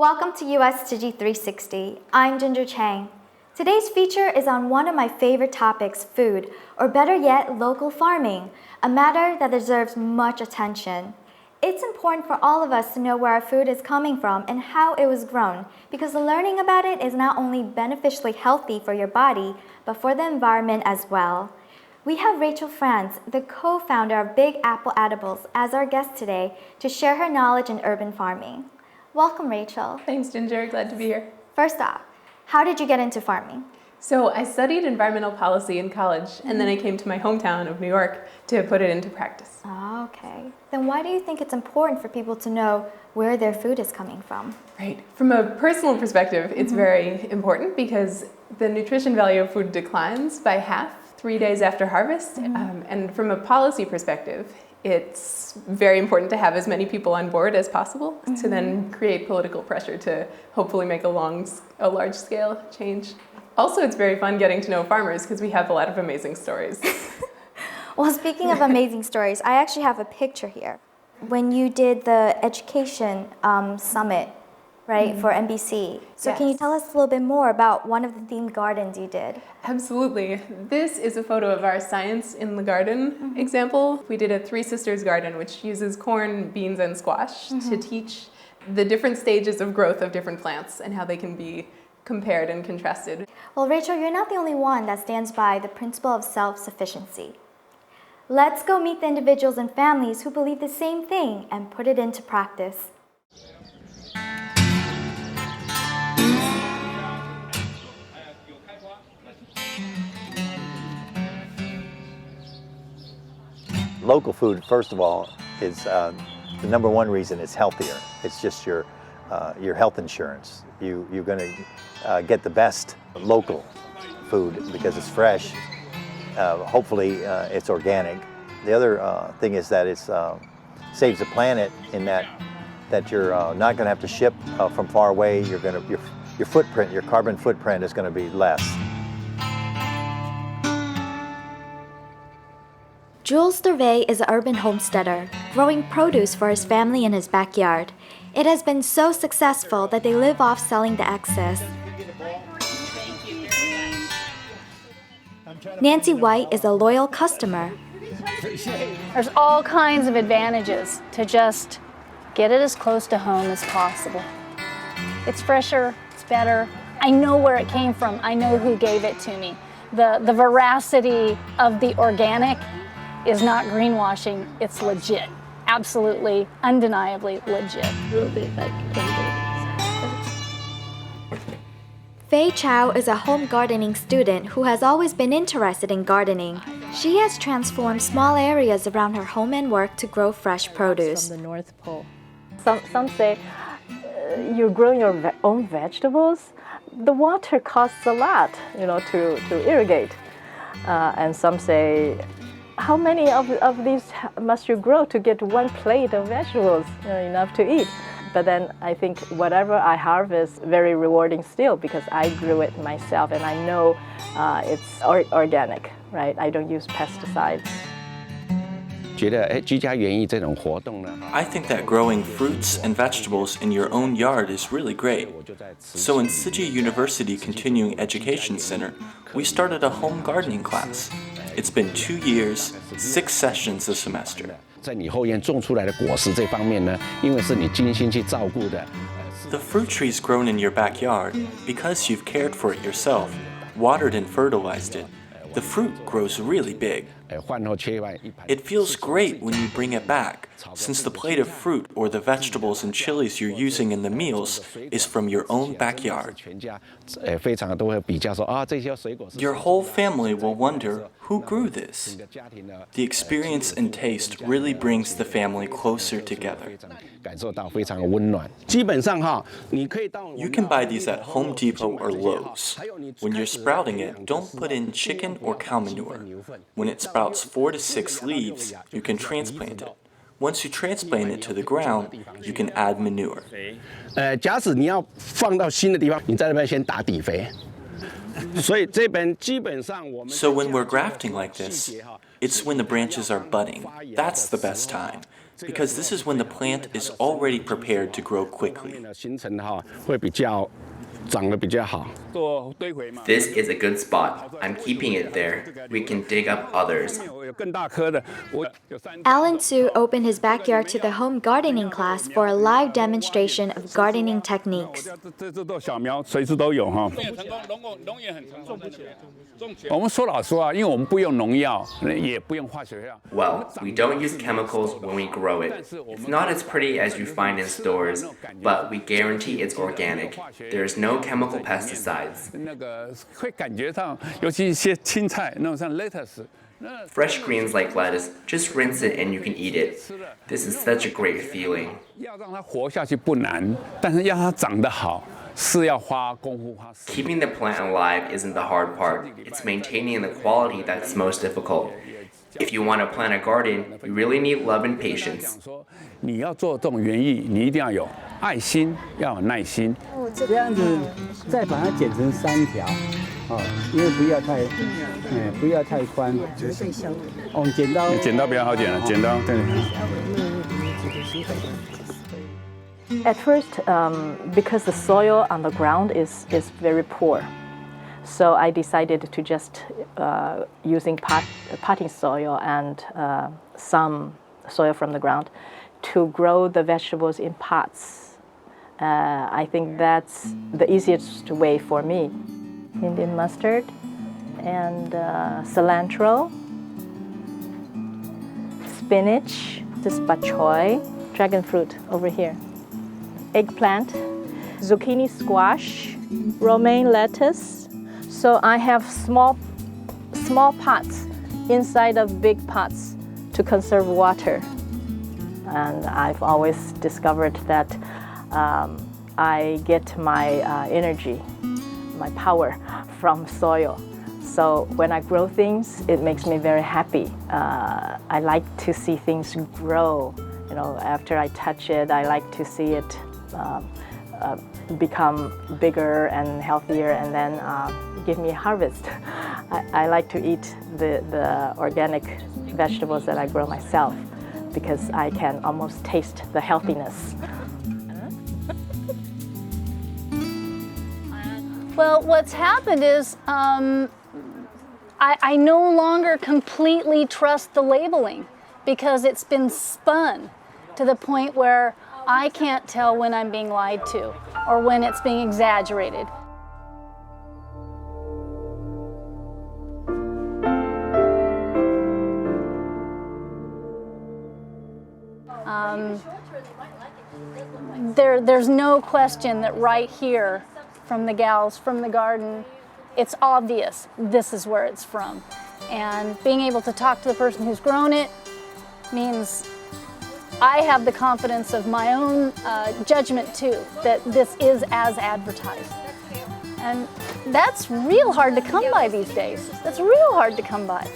Welcome to US Tzu Chi 360. I'm Ginger Chang. Today's feature is on one of my favorite topics, food, or better yet, local farming, a matter that deserves much attention. It's important for all of us to know where our food is coming from and how it was grown, because learning about it is not only beneficially healthy for your body, but for the environment as well. We have Rachel Franz, the co-founder of Big Apple Edibles, as our guest today to share her knowledge in urban farming. Welcome, Rachel. Thanks, Ginger. Glad to be here. First off, how did you get into farming? So I studied environmental policy in college, and then I came to my hometown of New York to put it into practice. Oh, okay. Then why do you think it's important for people to know where their food is coming from? Right. From a personal perspective, it's very important because the nutrition value of food declines by half 3 days after harvest. And from a policy perspective, it's very important to have as many people on board as possible to then create political pressure to hopefully make a large-scale change. Also, it's very fun getting to know farmers because we have a lot of amazing stories. Well, speaking of amazing stories, I actually have a picture here. When you did the education summit, right, for NBC. So Yes. Can you tell us a little bit more about one of the themed gardens you did? Absolutely. This is a photo of our Science in the Garden example. We did a Three Sisters garden, which uses corn, beans, and squash to teach the different stages of growth of different plants and how they can be compared and contrasted. Well, Rachel, you're not the only one that stands by the principle of self-sufficiency. Let's go meet the individuals and families who believe the same thing and put it into practice. Local food, first of all, is the number one reason it's healthier. It's just your health insurance. You're going to get the best local food because it's fresh. Hopefully, it's organic. The other thing is that it saves the planet in that you're not going to have to ship from far away. Your footprint, your carbon footprint, is going to be less. Jules Dervay is an urban homesteader, growing produce for his family in his backyard. It has been so successful that they live off selling the excess. Nancy White is a loyal customer. There's all kinds of advantages to just get it as close to home as possible. It's fresher, it's better. I know where it came from. I know who gave it to me. The veracity of the organic is not greenwashing, it's legit. Absolutely, undeniably legit. Fei Chow is a home gardening student who has always been interested in gardening. She has transformed small areas around her home and work to grow fresh produce. From the North Pole. Some say you're growing your own vegetables. The water costs a lot, to irrigate. And some say, how many of these must you grow to get one plate of vegetables, enough to eat? But then I think whatever I harvest, very rewarding still because I grew it myself and I know it's organic, right? I don't use pesticides. I think that growing fruits and vegetables in your own yard is really great. So in Tzu Chi University Continuing Education Center, we started a home gardening class. It's been 2 years, 6 sessions a semester. The fruit trees grown in your backyard, because you've cared for it yourself, watered and fertilized it, the fruit grows really big. It feels great when you bring it back, since the plate of fruit or the vegetables and chilies you're using in the meals is from your own backyard. Your whole family will wonder, who grew this? The experience and taste really brings the family closer together. You can buy these at Home Depot or Lowe's. When you're sprouting it, don't put in chicken or cow manure. When it sprouts 4 to 6 leaves, you can transplant it. Once you transplant it to the ground, you can add manure. So when we're grafting like this, it's when the branches are budding. That's the best time. because this is when the plant is already prepared to grow quickly. This is a good spot. I'm keeping it there. We can dig up others. Alan Tzu opened his backyard to the home gardening class for a live demonstration of gardening techniques. Well, we don't use chemicals when we grow it. It's not as pretty as you find in stores, but we guarantee it's organic. There's no chemical pesticides. Fresh greens like lettuce, just rinse it and you can eat it. This is such a great feeling. Keeping the plant alive isn't the hard part. It's maintaining the quality that's most difficult. If you want to plant a garden, you really need love and patience. 你要做这种园艺，你一定要有爱心，要有耐心。这样子再把它剪成3条，因为不要太宽。哦，剪刀比较好剪了，剪刀对。At first, because the soil on the ground is very poor, so I decided to just using potting soil and some soil from the ground to grow the vegetables in pots. I think that's the easiest way for me. Indian mustard and cilantro, spinach, this bok choy, dragon fruit over here, eggplant, zucchini squash, romaine lettuce. So I have small pots inside of big pots to conserve water. And I've always discovered that I get my energy, my power from soil. So when I grow things, it makes me very happy. I like to see things grow. You know, after I touch it, I like to see it become bigger and healthier, and then give me a harvest. I like to eat the organic vegetables that I grow myself, because I can almost taste the healthiness. Well, what's happened is I no longer completely trust the labeling, because it's been spun to the point where I can't tell when I'm being lied to or when it's being exaggerated. There's no question that right here, from the gals, from the garden, it's obvious this is where it's from. And being able to talk to the person who's grown it means I have the confidence of my own judgment too, that this is as advertised. And that's real hard to come by these days. That's real hard to come by.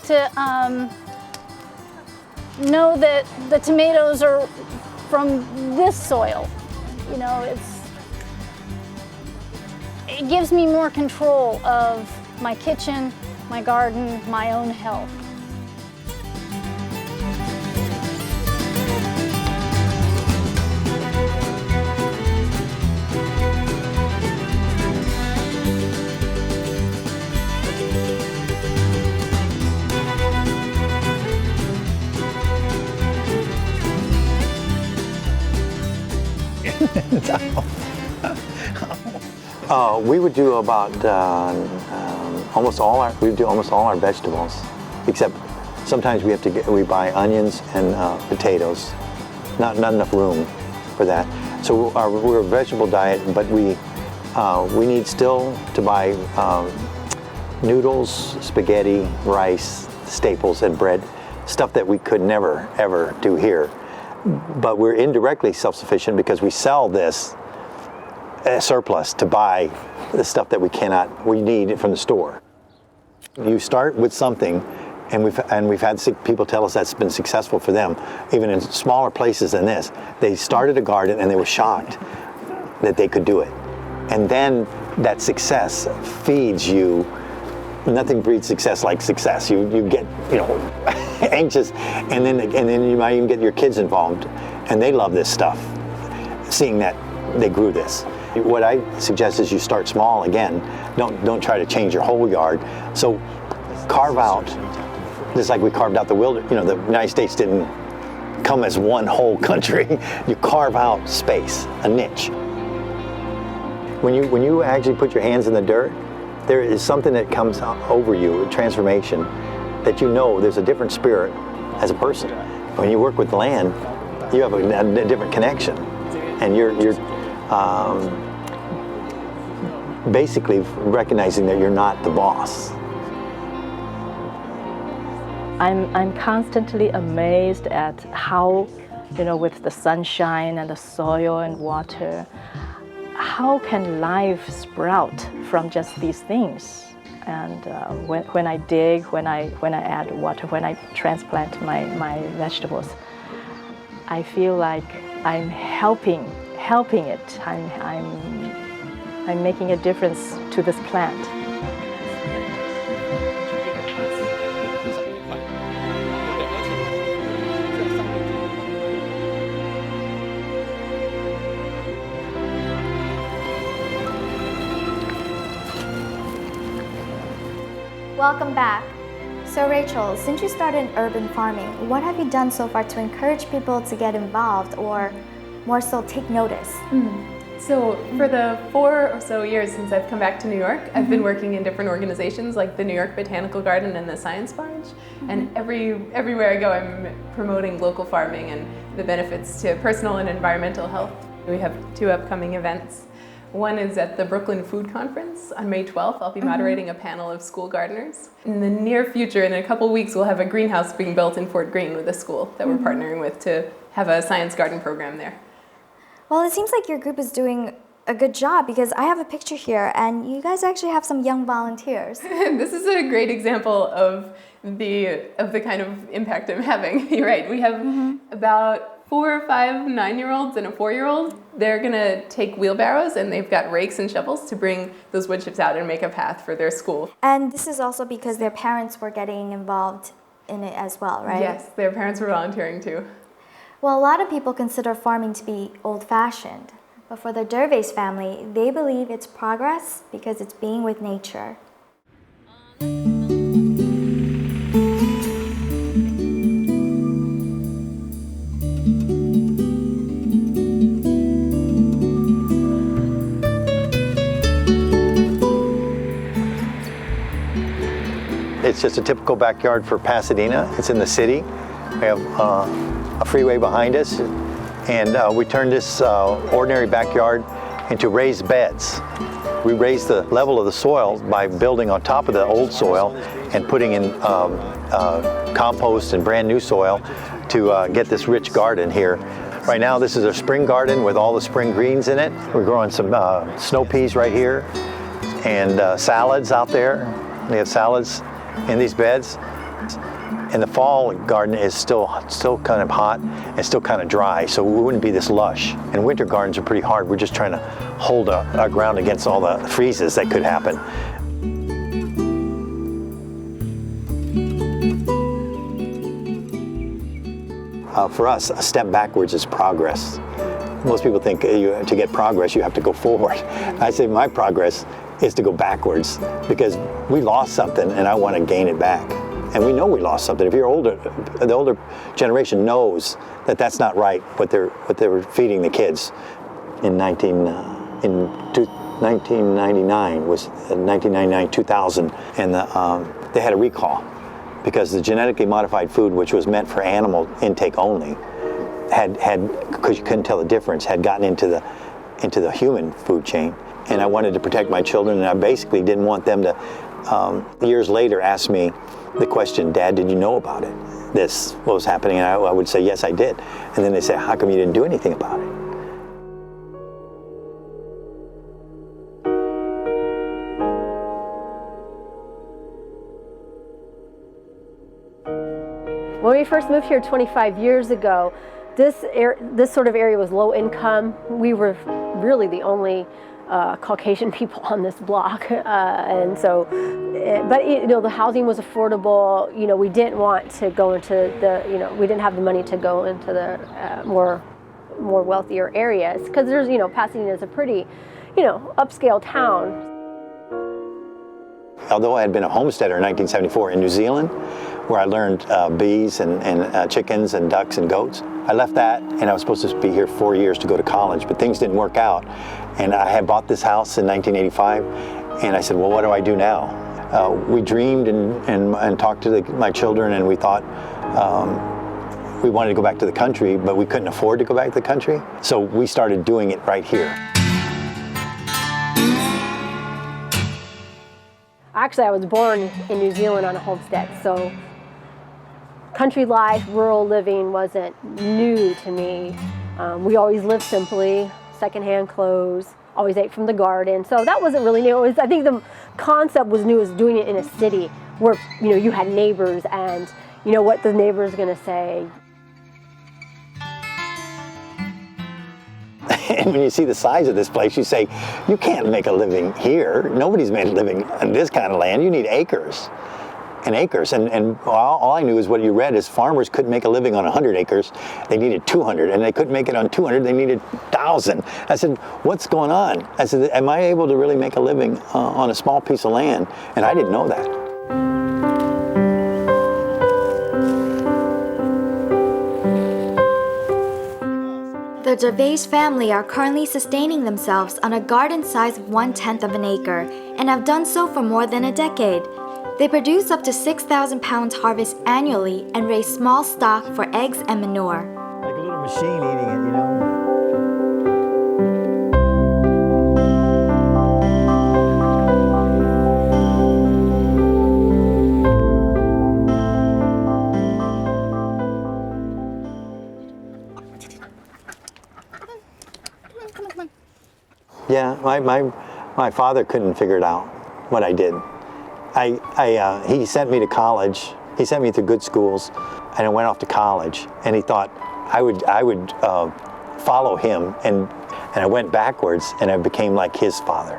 To know that the tomatoes are from this soil, you know, it gives me more control of my kitchen, my garden, my own health. We would do about almost all our vegetables, except sometimes we buy onions and potatoes. Not enough room for that. So we're a vegetable diet, but we need still to buy noodles, spaghetti, rice, staples, and bread, stuff that we could never ever do here. But we're indirectly self-sufficient because we sell this surplus to buy the stuff that we need from the store. You start with something, and we've had people tell us that's been successful for them, even in smaller places than this. They started a garden and they were shocked that they could do it. And then that success feeds you nothing breeds success like success. You get, anxious, and then you might even get your kids involved, and they love this stuff, seeing that they grew this. What I suggest is you start small again. Don't try to change your whole yard. So carve out, just like we carved out the wilderness. The United States didn't come as one whole country. You carve out space, a niche. When you actually put your hands in the dirt, there is something that comes over you, a transformation, that there's a different spirit as a person. When you work with land, you have a different connection, and you're basically recognizing that you're not the boss. I'm constantly amazed at how, with the sunshine and the soil and water, how can life sprout from just these things? And when I dig, when I add water, when I transplant my vegetables, I feel like I'm helping it. I'm making a difference to this plant. Welcome back. So Rachel, since you started urban farming, what have you done so far to encourage people to get involved, or more so take notice? So for the 4 or so years since I've come back to New York, I've been working in different organizations like the New York Botanical Garden and the Science Barge. And everywhere I go, I'm promoting local farming and the benefits to personal and environmental health. We have 2 upcoming events. One is at the Brooklyn Food Conference on May 12th. I'll be moderating a panel of school gardeners. In the near future, in a couple weeks, we'll have a greenhouse being built in Fort Greene with a school that we're partnering with to have a science garden program there. Well, it seems like your group is doing a good job, because I have a picture here and you guys actually have some young volunteers. This is a great example of the kind of impact I'm having. You're right. We have about 4 or 5 9-year-olds and a 4-year-old. They're gonna take wheelbarrows and they've got rakes and shovels to bring those wood chips out and make a path for their school. And this is also because their parents were getting involved in it as well, right? Yes, their parents were volunteering too. Well, a lot of people consider farming to be old-fashioned, but for the Dervaes family, they believe it's progress because it's being with nature. It's just a typical backyard for Pasadena. It's in the city. We have a freeway behind us, and we turned this ordinary backyard into raised beds. We raised the level of the soil by building on top of the old soil and putting in compost and brand new soil to get this rich garden here. Right now, this is a spring garden with all the spring greens in it. We're growing some snow peas right here, and salads out there. We have salads in these beds. And the fall garden is still kind of hot and still kind of dry, so we wouldn't be this lush. And winter gardens are pretty hard. We're just trying to hold our ground against all the freezes that could happen. For us, a step backwards is progress. Most people think to get progress, you have to go forward. I say my progress is to go backwards, because we lost something and I want to gain it back. And we know we lost something. If you're older, the older generation knows that that's not right, what they were feeding the kids. In 1999, 2000, and they had a recall because the genetically modified food, which was meant for animal intake only, because you couldn't tell the difference, had gotten into the human food chain. And I wanted to protect my children, and I basically didn't want them to, years later, ask me the question, Dad, did you know about it? What was happening? And I would say, yes, I did. And then they say, how come you didn't do anything about it? When we first moved here 25 years ago, this sort of area was low income. We were really the only Caucasian people on this block, and so, but the housing was affordable. We didn't want to go into we didn't have the money to go into the more wealthier areas, because there's, Pasadena is a pretty, upscale town. Although I had been a homesteader in 1974 in New Zealand, where I learned bees and chickens and ducks and goats, I left that, and I was supposed to be here 4 years to go to college, but things didn't work out. And I had bought this house in 1985, and I said, well, what do I do now? We dreamed and talked to my children, and we thought we wanted to go back to the country, but we couldn't afford to go back to the country. So we started doing it right here. Actually, I was born in New Zealand on a homestead, so country life, rural living wasn't new to me. We always lived simply, secondhand clothes, always ate from the garden, so that wasn't really new. I think the concept was new, was doing it in a city where you had neighbors, and what the neighbor's going to say. And when you see the size of this place, you say, you can't make a living here. Nobody's made a living on this kind of land. You need acres and acres. And all I knew is what you read is farmers couldn't make a living on 100 acres. They needed 200. And they couldn't make it on 200. They needed 1,000. I said, what's going on? I said, am I able to really make a living on a small piece of land? And I didn't know that. The Gervais family are currently sustaining themselves on a garden size of 1/10 of an acre and have done so for more than a decade. They produce up to 6,000 pounds harvest annually and raise small stock for eggs and manure. Like a little machine eating it, Yeah, my father couldn't figure it out, what I did. He sent me to college. He sent me to good schools, and I went off to college. And he thought I would follow him, and I went backwards, and I became like his father.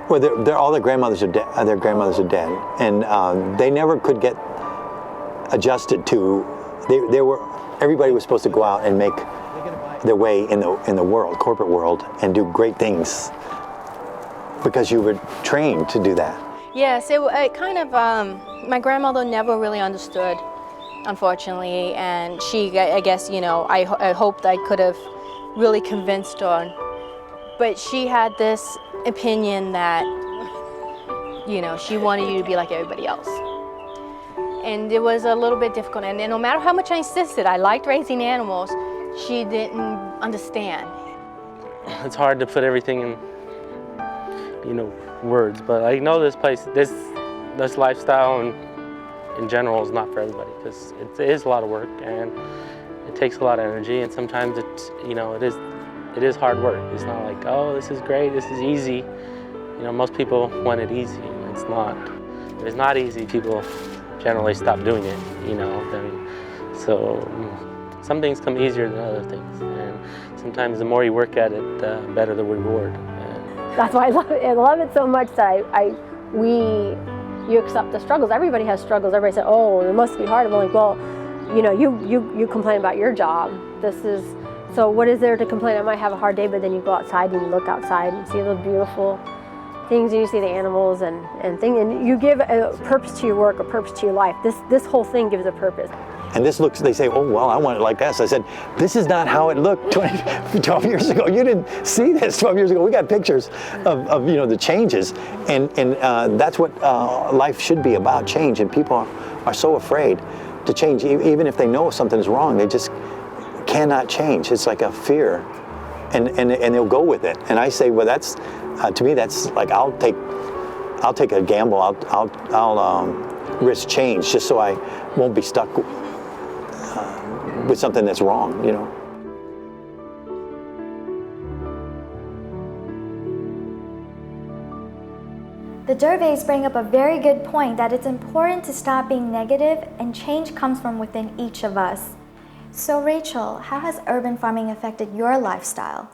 Well, all their grandmothers are dead. Their grandmothers are dead, and they never could get adjusted to. Everybody was supposed to go out and make their way in the world, corporate world, and do great things, because you were trained to do that. Yes, it kind of, my grandmother never really understood, unfortunately, and I guess, I hoped I could have really convinced her, but she had this opinion that, she wanted you to be like everybody else. And it was a little bit difficult, and no matter how much I insisted, I liked raising animals, she didn't understand. It's hard to put everything in, words, but I know this place, this lifestyle and in general is not for everybody, because it is a lot of work and it takes a lot of energy, and sometimes it is hard work. It's not like, oh, this is great, this is easy. Most people want it easy, and it's not. If it's not easy, people generally stop doing it, so some things come easier than other things, and sometimes the more you work at it, the better the reward. That's why I love it so much that you accept the struggles. Everybody has struggles. Everybody says, oh, it must be hard. I'm like, well, you complain about your job. So what is there to complain? I might have a hard day, but then you go outside and you look outside and see those beautiful things, and you see the animals and you give a purpose to your work, a purpose to your life. This whole thing gives a purpose. And this looks, they say, oh, well, I want it like this. I said, this is not how it looked 12 years ago. You didn't see this 12 years ago. We got pictures of the changes. And that's what life should be about, change. And people are so afraid to change. Even if they know something's wrong, they just cannot change. It's like a fear. And they'll go with it. And I say, well, that's, to me, that's like, I'll take a gamble. I'll risk change just so I won't be stuck with something that's wrong, The Gervais bring up a very good point that it's important to stop being negative, and change comes from within each of us. So Rachel, how has urban farming affected your lifestyle?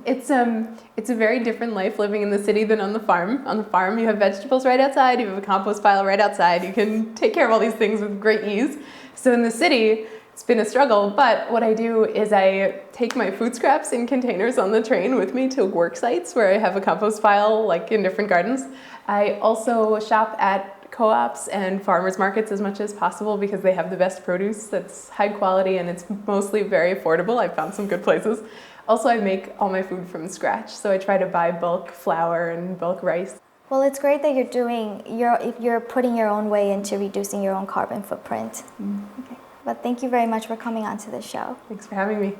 It's a very different life living in the city than on the farm. On the farm, you have vegetables right outside, you have a compost pile right outside, you can take care of all these things with great ease. So in the city, it's been a struggle, but what I do is I take my food scraps in containers on the train with me to work sites where I have a compost pile, like in different gardens. I also shop at co-ops and farmers markets as much as possible because they have the best produce that's high quality and it's mostly very affordable. I've found some good places. Also, I make all my food from scratch, so I try to buy bulk flour and bulk rice. Well, it's great that you're putting your own way into reducing your own carbon footprint. Okay. But thank you very much for coming on to the show. Thanks for having me.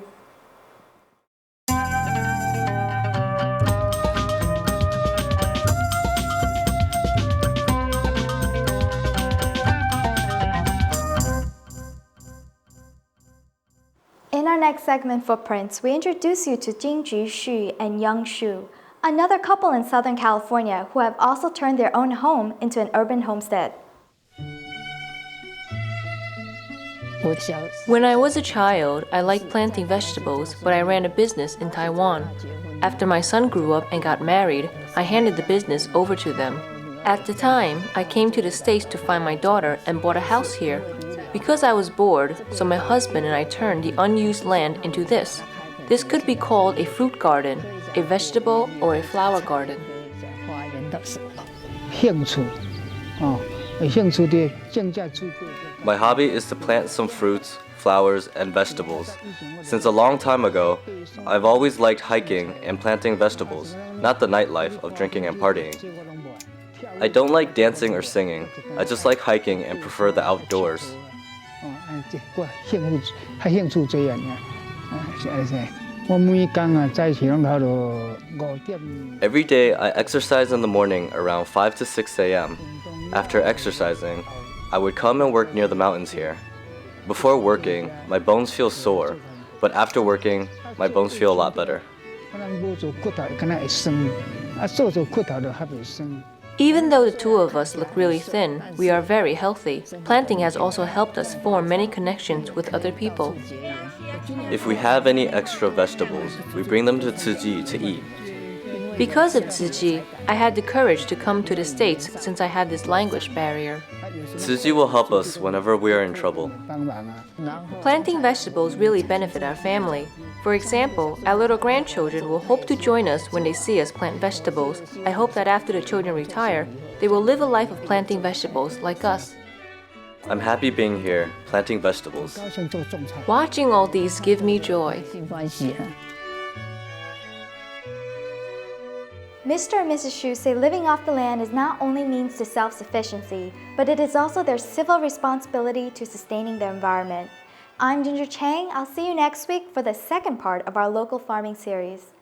In our next segment, Footprints, we introduce you to Ginger Chang and Young Shu, another couple in Southern California who have also turned their own home into an urban homestead. When I was a child, I liked planting vegetables, but I ran a business in Taiwan. After my son grew up and got married, I handed the business over to them. At the time, I came to the States to find my daughter and bought a house here. Because I was bored, so my husband and I turned the unused land into this. This could be called a fruit garden, a vegetable, or a flower garden. My hobby is to plant some fruits, flowers, and vegetables. Since a long time ago, I've always liked hiking and planting vegetables, not the nightlife of drinking and partying. I don't like dancing or singing. I just like hiking and prefer the outdoors. Every day I exercise in the morning around 5 to 6 a.m. After exercising, I would come and work near the mountains here. Before working, my bones feel sore, but after working, my bones feel a lot better. Even though the two of us look really thin, we are very healthy. Planting has also helped us form many connections with other people. If we have any extra vegetables, we bring them to Tzu Chi to eat. Because of Tzu Chi, I had the courage to come to the States since I had this language barrier. Tzu Chi will help us whenever we are in trouble. Planting vegetables really benefit our family. For example, our little grandchildren will hope to join us when they see us plant vegetables. I hope that after the children retire, they will live a life of planting vegetables like us. I'm happy being here, planting vegetables. Watching all these give me joy. Mr. and Mrs. Shu say living off the land is not only means to self-sufficiency, but it is also their civil responsibility to sustaining the environment. I'm Ginger Chang. I'll see you next week for the second part of our local farming series.